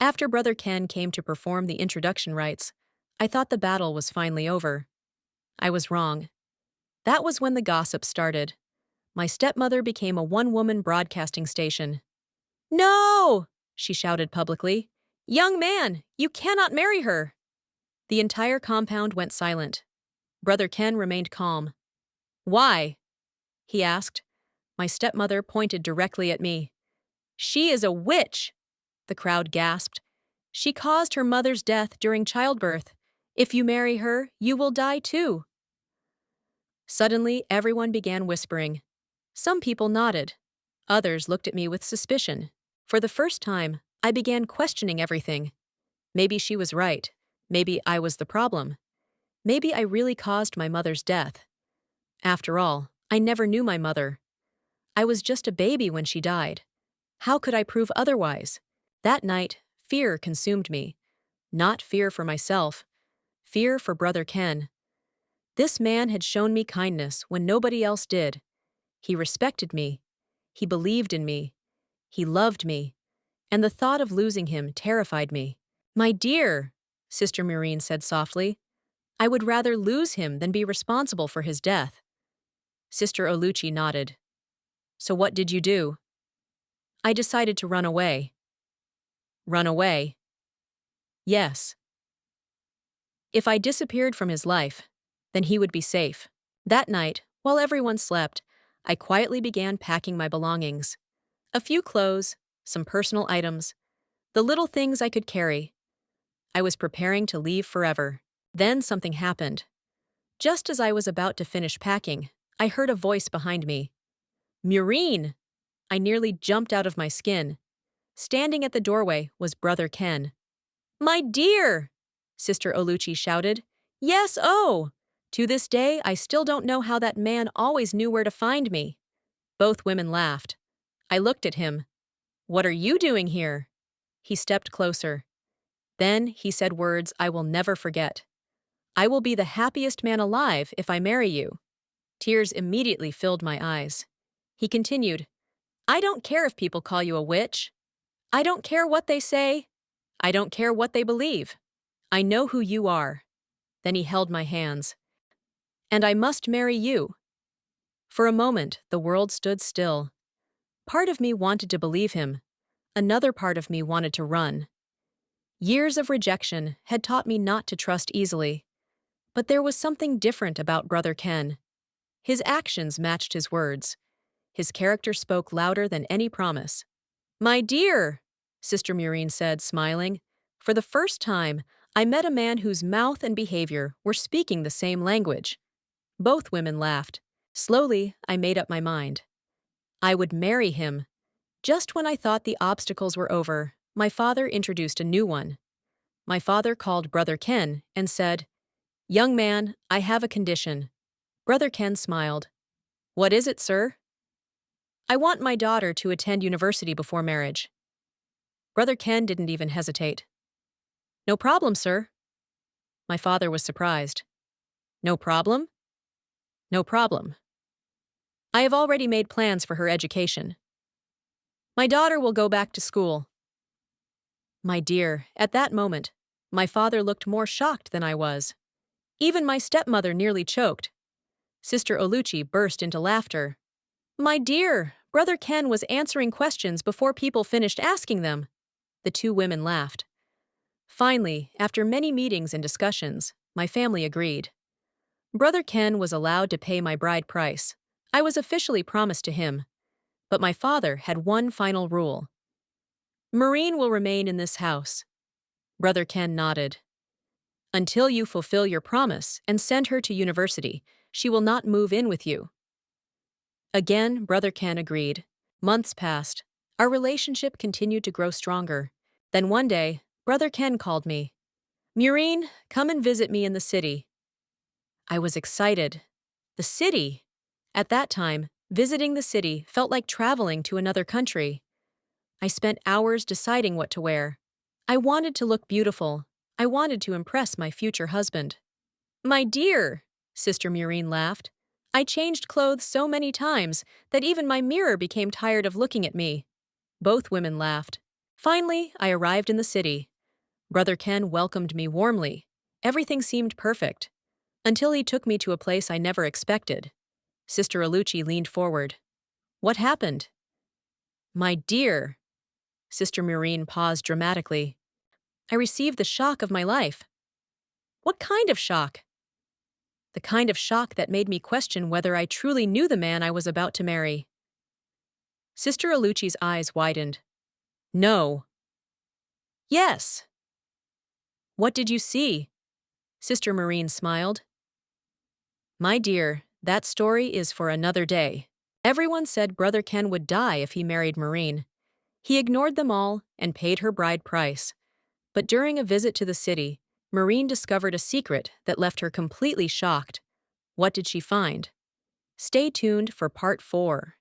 After Brother Ken came to perform the introduction rites, I thought the battle was finally over. I was wrong. That was when the gossip started. My stepmother became a one-woman broadcasting station. "No!" she shouted publicly. "Young man, you cannot marry her!" The entire compound went silent. Brother Ken remained calm. "Why?" he asked. My stepmother pointed directly at me. "She is a witch!" the crowd gasped. "She caused her mother's death during childbirth. If you marry her, you will die too." Suddenly, everyone began whispering. Some people nodded. Others looked at me with suspicion. For the first time, I began questioning everything. Maybe she was right. Maybe I was the problem. Maybe I really caused my mother's death. After all, I never knew my mother. I was just a baby when she died. How could I prove otherwise? That night, fear consumed me. Not fear for myself. Fear for Brother Ken. This man had shown me kindness when nobody else did. He respected me. He believed in me. He loved me. And the thought of losing him terrified me. "My dear," Sister Maureen said softly, "I would rather lose him than be responsible for his death." Sister Olucci nodded. "So what did you do?" "I decided to run away." "Run away?" "Yes. If I disappeared from his life, then he would be safe." That night, while everyone slept, I quietly began packing my belongings. A few clothes, some personal items, the little things I could carry. I was preparing to leave forever. Then something happened. Just as I was about to finish packing, I heard a voice behind me. "Maureen!" I nearly jumped out of my skin. Standing at the doorway was Brother Ken. "My dear!" Sister Olucci shouted. "Yes, oh!" To this day, I still don't know how that man always knew where to find me. Both women laughed. I looked at him. "What are you doing here?" He stepped closer. Then he said words I will never forget. "I will be the happiest man alive if I marry you." Tears immediately filled my eyes. He continued, "I don't care if people call you a witch. I don't care what they say. I don't care what they believe. I know who you are." Then he held my hands. "And I must marry you." For a moment, the world stood still. Part of me wanted to believe him. Another part of me wanted to run. Years of rejection had taught me not to trust easily. But there was something different about Brother Ken. His actions matched his words. His character spoke louder than any promise. "My dear," Sister Maureen said, smiling, "for the first time, I met a man whose mouth and behavior were speaking the same language." Both women laughed. Slowly, I made up my mind. I would marry him. Just when I thought the obstacles were over, my father introduced a new one. My father called Brother Ken and said, "Young man, I have a condition." Brother Ken smiled. "What is it, sir?" "I want my daughter to attend university before marriage." Brother Ken didn't even hesitate. "No problem, sir." My father was surprised. "No problem?" "No problem. I have already made plans for her education. My daughter will go back to school." My dear, at that moment, my father looked more shocked than I was. Even my stepmother nearly choked. Sister Olucci burst into laughter. "My dear, Brother Ken was answering questions before people finished asking them." The two women laughed. Finally, after many meetings and discussions, my family agreed. Brother Ken was allowed to pay my bride price. I was officially promised to him. But my father had one final rule. "Maureen will remain in this house." Brother Ken nodded. "Until you fulfill your promise and send her to university, she will not move in with you." Again, Brother Ken agreed. Months passed. Our relationship continued to grow stronger. Then one day, Brother Ken called me. "Maureen, come and visit me in the city." I was excited. The city! At that time, visiting the city felt like traveling to another country. I spent hours deciding what to wear. I wanted to look beautiful. I wanted to impress my future husband. "My dear," Sister Maureen laughed, "I changed clothes so many times that even my mirror became tired of looking at me." Both women laughed. Finally, I arrived in the city. Brother Ken welcomed me warmly. Everything seemed perfect. Until he took me to a place I never expected. Sister Alucci leaned forward. What happened? My dear. Sister Maureen paused dramatically. I received the shock of my life. What kind of shock? The kind of shock that made me question whether I truly knew the man I was about to marry. Sister Alucci's eyes widened. No. Yes. What did you see? Sister Maureen smiled. My dear, that story is for another day. Everyone said Brother Ken would die if he married Maureen. He ignored them all and paid her bride price. But during a visit to the city, Maureen discovered a secret that left her completely shocked. What did she find? Stay tuned for part 4.